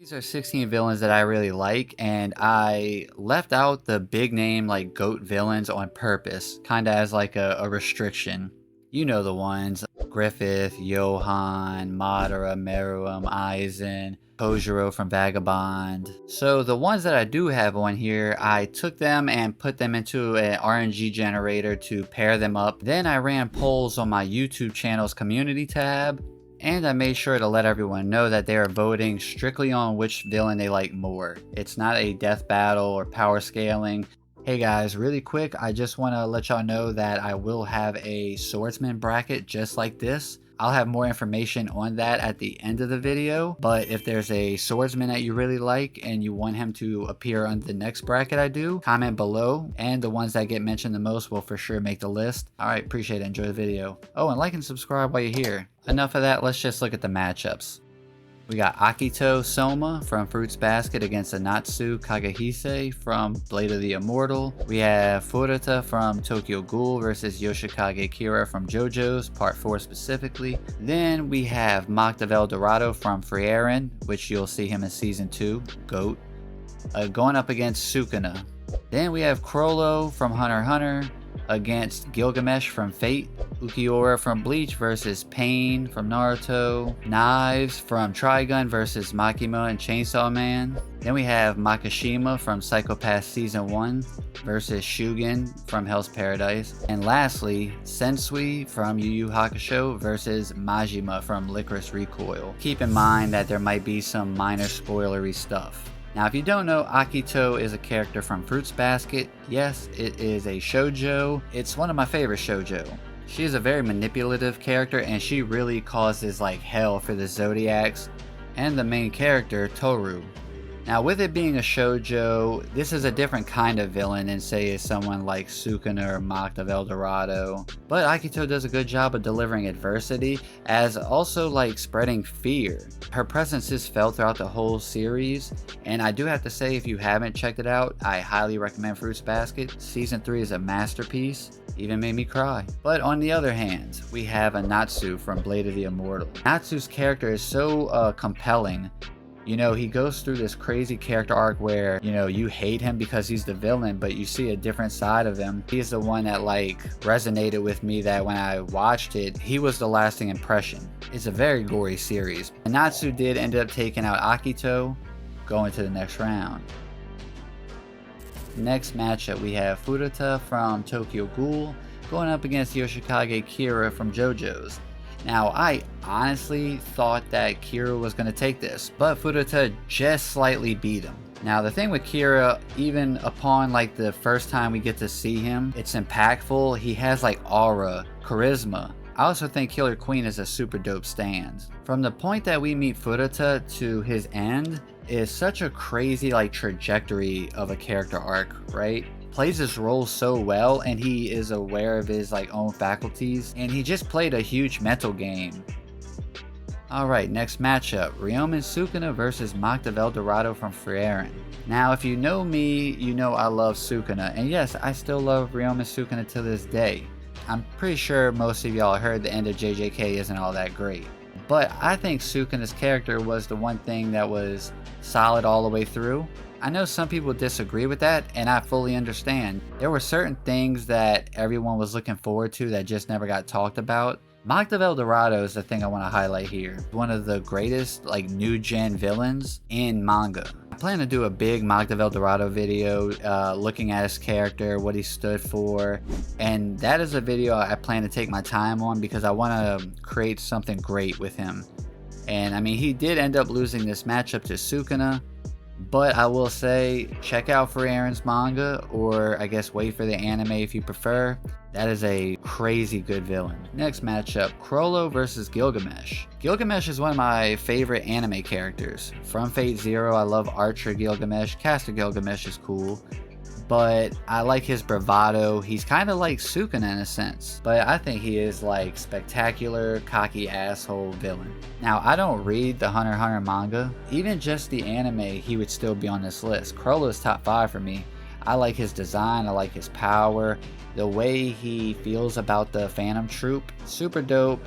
These are 16 villains that I really like, and I left out the big name like GOAT villains on purpose, kinda as like a restriction. You know the ones: Griffith, Johan, Madara, Meruem, Aizen, Kojiro from Vagabond. So the ones that I do have on here, I took them and put them into an RNG generator to pair them up. Then I ran polls on my YouTube channel's community tab, and I made sure to let everyone know that they are voting strictly on which villain they like more. It's not a death battle or power scaling. Hey guys, really quick, I just want to let y'all know that I will have a swordsman bracket just like this. I'll have more information on that at the end of the video, but if there's a swordsman that you really like and you want him to appear on the next bracket I do, comment below, and the ones that get mentioned the most will for sure make the list. Alright, appreciate it, enjoy the video. Oh, and like and subscribe while you're here. Enough of that, let's just look at the matchups. We got Akito Soma from Fruits Basket against Anatsu Kagehise from Blade of the Immortal. We have Furuta from Tokyo Ghoul versus Yoshikage Kira from JoJo's, Part 4 specifically. Then we have Mocked of El Dorado from Frieren, which you'll see him in Season 2, GOAT, going up against Sukuna. Then we have Chrollo from Hunter x Hunter against Gilgamesh from Fate, Ukiura from Bleach versus Pain from Naruto, Knives from Trigun versus Makima and Chainsaw Man. Then we have Makishima from Psycho-Pass Season 1 versus Shugen from Hell's Paradise. And lastly, Sensui from Yu Yu Hakusho versus Majima from Licorice Recoil. Keep in mind that there might be some minor spoilery stuff. Now, if you don't know, Akito is a character from Fruits Basket. Yes, it is a shoujo. It's one of my favorite shoujo. She is a very manipulative character, and she really causes like hell for the Zodiacs and the main character, Toru. Now, with it being a shoujo, this is a different kind of villain than say someone like Sukuna or Mocked of El Dorado. But Akito does a good job of delivering adversity, as also like spreading fear. Her presence is felt throughout the whole series, and I do have to say, if you haven't checked it out, I highly recommend Fruits Basket. Season 3 is a masterpiece. Even made me cry. But on the other hand, we have Anatsu from Blade of the Immortal. Natsu's character is so compelling. You know, he goes through this crazy character arc where, you know, you hate him because he's the villain, but you see a different side of him. He's the one that like resonated with me, that when I watched it, he was the lasting impression. It's a very gory series. Natsu did end up taking out Akito, going to the next round. Next matchup, we have Furuta from Tokyo Ghoul going up against Yoshikage Kira from JoJo's. Now, I honestly thought that Kira was going to take this, but Furuta just slightly beat him. Now, the thing with Kira, even upon like the first time we get to see him, it's impactful. He has like aura, charisma. I also think Killer Queen is a super dope stand. From the point that we meet Furuta to his end is such a crazy like trajectory of a character arc, right? Plays this role so well, and he is aware of his like own faculties, and he just played a huge mental game. Alright, next matchup, Ryomen Sukuna versus Mocked of El Dorado from Frieren. Now, if you know me, you know I love Sukuna, and yes, I still love Ryomen Sukuna to this day. I'm pretty sure most of y'all heard the end of JJK isn't all that great. But I think Sukuna's character was the one thing that was solid all the way through. I know some people disagree with that, and I fully understand. There were certain things that everyone was looking forward to that just never got talked about. Mocked of El Dorado is the thing I want to highlight here. One of the greatest like new gen villains in manga. I plan to do a big Mocked of El Dorado video looking at his character, what he stood for, and that is a video I plan to take my time on because I want to create something great with him. And I mean, he did end up losing this matchup to Sukuna, but I will say, check out Frieren's manga, or I guess wait for the anime if you prefer. That is a crazy good villain. Next matchup, Chrollo versus Gilgamesh. Gilgamesh is one of my favorite anime characters. From Fate Zero, I love Archer Gilgamesh. Caster Gilgamesh is cool, but I like his bravado. He's kind of like Sukuna in a sense, but I think he is like spectacular, cocky asshole villain. Now, I don't read the Hunter x Hunter manga. Even just the anime, he would still be on this list. Chrollo is top 5 for me. I like his design, I like his power, the way he feels about the Phantom Troop, super dope.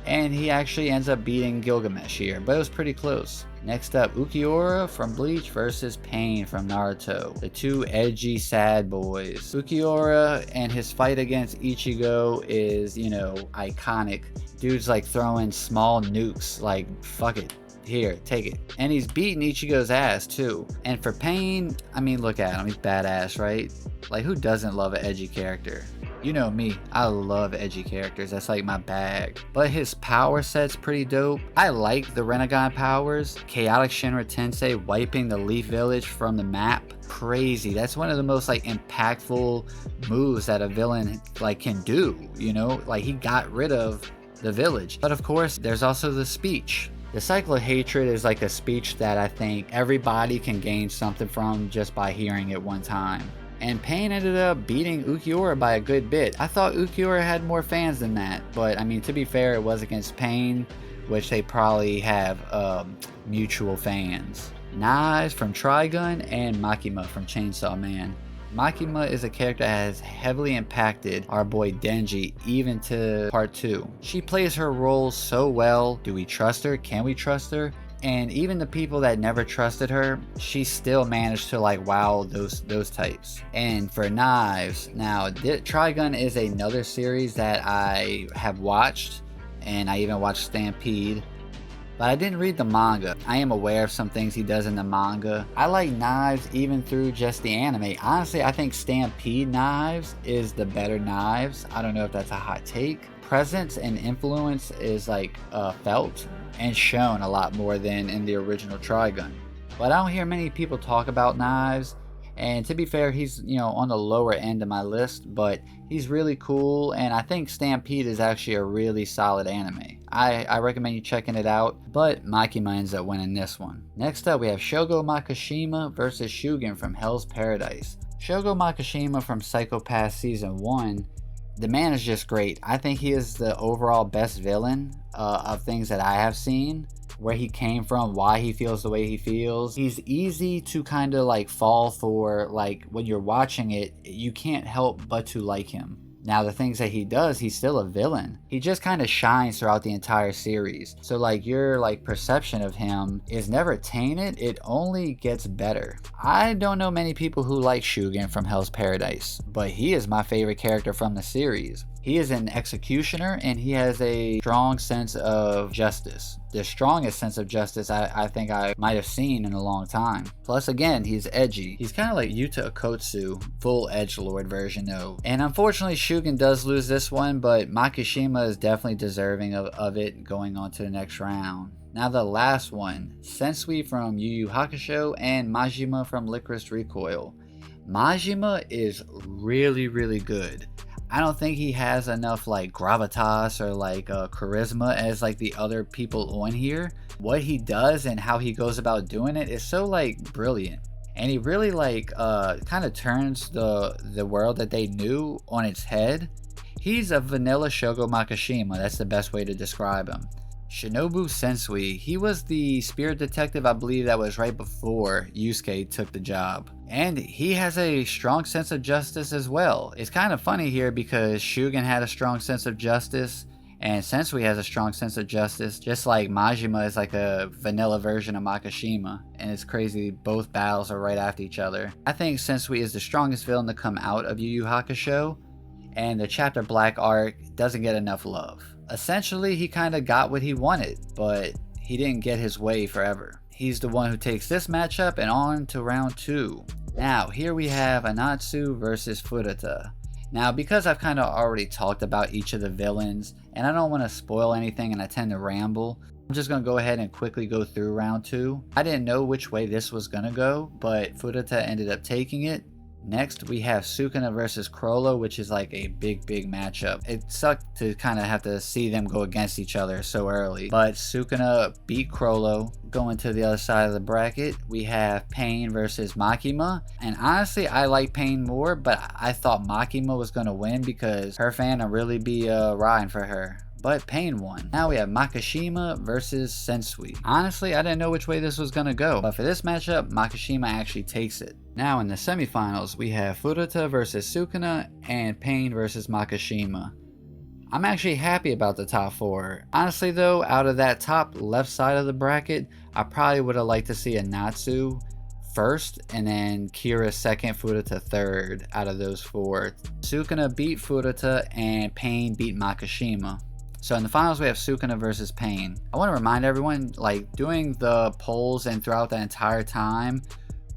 and he actually ends up beating Gilgamesh here, but it was pretty close. Next up, Ukiura from Bleach versus Pain from Naruto. The two edgy sad boys. Ukiura and his fight against Ichigo is, you know, iconic. Dude's like throwing small nukes, like, fuck it. Here, take it. And he's beating Ichigo's ass too. And for Pain, I mean, look at him. He's badass, right? Like, who doesn't love an edgy character? You know me, I love edgy characters, that's like my bag. But his power set's pretty dope. I like the Renegon powers. Chaotic Shinra Tensei wiping the Leaf Village from the map. Crazy, that's one of the most like impactful moves that a villain like can do, you know? Like he got rid of the village. But of course, there's also the speech. The cycle of hatred is like a speech that I think everybody can gain something from just by hearing it one time. And Pain ended up beating Ukiura by a good bit. I thought Ukiura had more fans than that, but I mean, to be fair, it was against Pain, which they probably have mutual fans. Knives from Trigun and Makima from Chainsaw Man. Makima is a character that has heavily impacted our boy Denji even to part 2. She plays her role so well. Do we trust her? Can we trust her? And even the people that never trusted her, she still managed to like wow those types. And for Knives, now Trigun is another series that I have watched, and I even watched Stampede. But I didn't read the manga. I am aware of some things he does in the manga. I like Knives even through just the anime. Honestly, I think Stampede Knives is the better Knives. I don't know if that's a hot take. Presence and influence is like felt and shown a lot more than in the original Trigun. But I don't hear many people talk about Knives, and to be fair, he's, you know, on the lower end of my list, but he's really cool, and I think Stampede is actually a really solid anime. I recommend you checking it out, but Makima ends up winning this one. Next up, we have Shogo Makishima versus Shugen from Hell's Paradise. Shogo Makishima from Psycho Pass Season 1, the man is just great. I think he is the overall best villain of things that I have seen. Where he came from, why he feels the way he feels. He's easy to kind of like fall for, like when you're watching it, you can't help but to like him. Now the things that he does, he's still a villain. He just kind of shines throughout the entire series. So like your like perception of him is never tainted, it only gets better. I don't know many people who like Shugen from Hell's Paradise, but he is my favorite character from the series. He is an executioner and he has a strong sense of justice. The strongest sense of justice I think I might have seen in a long time. Plus again, he's edgy. He's kind of like Yuta Okotsu, full edgelord version though. And unfortunately Shugen does lose this one, but Makishima is definitely deserving of it going on to the next round. Now the last one, Sensui from Yu Yu Hakusho and Majima from Licorice Recoil. Majima is really good. I don't think he has enough like gravitas or like charisma as like the other people on here. What he does and how he goes about doing it is so like brilliant. And he really like kind of turns the world that they knew on its head. He's a vanilla Shogo Makishima, that's the best way to describe him. Shinobu Sensui, he was the spirit detective I believe that was right before Yusuke took the job. And he has a strong sense of justice as well. It's kind of funny here because Shugen had a strong sense of justice and Sensui has a strong sense of justice, just like Majima is like a vanilla version of Makishima. And it's crazy, both battles are right after each other. I think Sensui is the strongest villain to come out of Yu Yu Hakusho, and the Chapter Black arc doesn't get enough love. Essentially, he kind of got what he wanted, but he didn't get his way forever. He's the one who takes this matchup and on to round 2. Now, here we have Anatsu versus Furuta. Now, because I've kind of already talked about each of the villains, and I don't want to spoil anything and I tend to ramble, I'm just going to go ahead and quickly go through round 2. I didn't know which way this was going to go, but Furuta ended up taking it. Next, we have Sukuna versus Chrollo, which is like a big matchup. It sucked to kind of have to see them go against each other so early, but Sukuna beat Chrollo. Going to the other side of the bracket, we have Pain versus Makima, and honestly, I like Pain more, but I thought Makima was going to win because her fan will really be riding for her. But Pain won. Now we have Makishima versus Sensui. Honestly, I didn't know which way this was going to go, but for this matchup, Makishima actually takes it. Now in the semifinals, we have Furuta versus Sukuna and Pain versus Makishima. I'm actually happy about the top 4. Honestly though, out of that top left side of the bracket, I probably would have liked to see a Natsu first, and then Kira second, Furuta third out of those 4. Sukuna beat Furuta, and Pain beat Makishima. So in the finals, we have Sukuna versus Pain. I want to remind everyone, like, doing the polls and throughout that entire time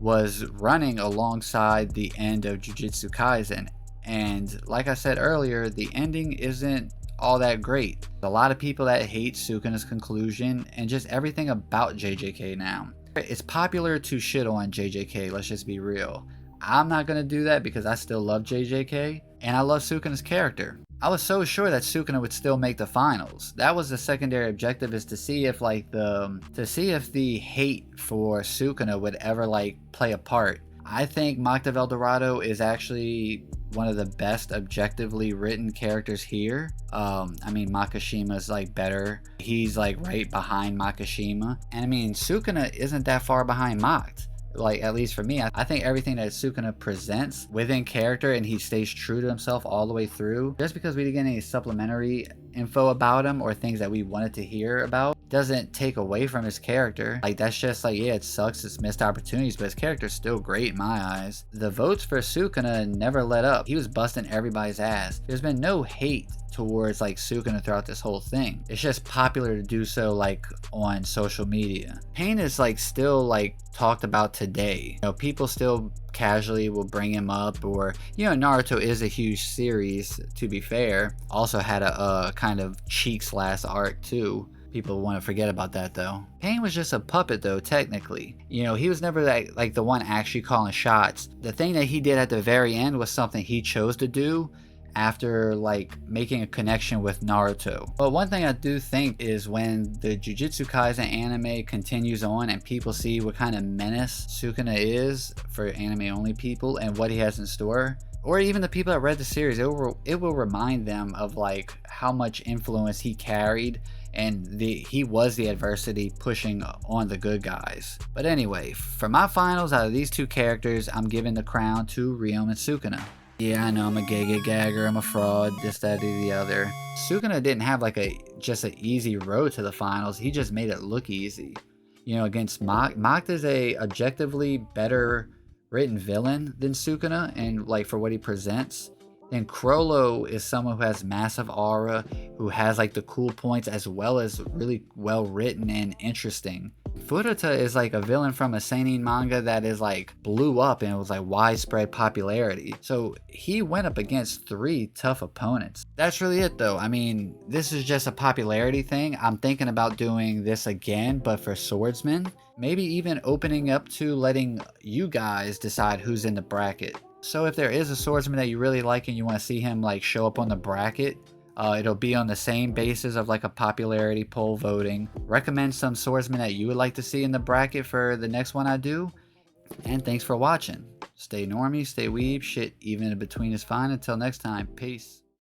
was running alongside the end of Jujutsu Kaisen. And like I said earlier, the ending isn't all that great. A lot of people that hate Sukuna's conclusion and just everything about JJK now. It's popular to shit on JJK, let's just be real. I'm not going to do that because I still love JJK and I love Sukuna's character. I was so sure that Sukuna would still make the finals. That was the secondary objective, is to see if the hate for Sukuna would ever like play a part. I think Makta El Dorado is actually one of the best objectively written characters here. I mean, Makishima's like better. He's like right behind Makishima. And I mean, Sukuna isn't that far behind Makt. Like, at least for me, I think everything that Sukuna presents within character, and he stays true to himself all the way through, just because we didn't get any supplementary info about him or things that we wanted to hear about, doesn't take away from his character. Like, that's just like, yeah, it sucks, it's missed opportunities, but his character's still great in my eyes. The votes for Sukuna never let up. He was busting everybody's ass. There's been no hate towards like Sukuna throughout this whole thing. It's just popular to do so like on social media. Pain is like still like talked about today. You know, people still casually will bring him up, or, you know, Naruto is a huge series, to be fair. Also had a kind of Cheeks last arc too. People want to forget about that though. Pain was just a puppet though, technically. You know, he was never that, like the one actually calling shots. The thing that he did at the very end was something he chose to do after like making a connection with Naruto. But one thing I do think is when the Jujutsu Kaisen anime continues on and people see what kind of menace Sukuna is for anime only people and what he has in store, or even the people that read the series, it will remind them of like how much influence he carried, and he was the adversity pushing on the good guys. But anyway, for my finals, out of these two characters, I'm giving the crown to Ryoma and Sukuna. Yeah, I know I'm a gagger, I'm a fraud, this, that, or the other. Sukuna didn't have like just an easy road to the finals. He just made it look easy. You know, against Makt is a objectively better written villain than Sukuna, and like for what he presents. And Chrollo is someone who has massive aura, who has like the cool points as well as really well written and interesting. Furuta is like a villain from a seinen manga that is like blew up and it was like widespread popularity. So he went up against 3 tough opponents. That's really it though. I mean, this is just a popularity thing. I'm thinking about doing this again, but for swordsmen. Maybe even opening up to letting you guys decide who's in the bracket. So if there is a swordsman that you really like and you want to see him like show up on the bracket, it'll be on the same basis of like a popularity poll voting. Recommend some swordsman that you would like to see in the bracket for the next one I do. And thanks for watching. Stay normie, stay weeb, shit even in between is fine. Until next time, peace.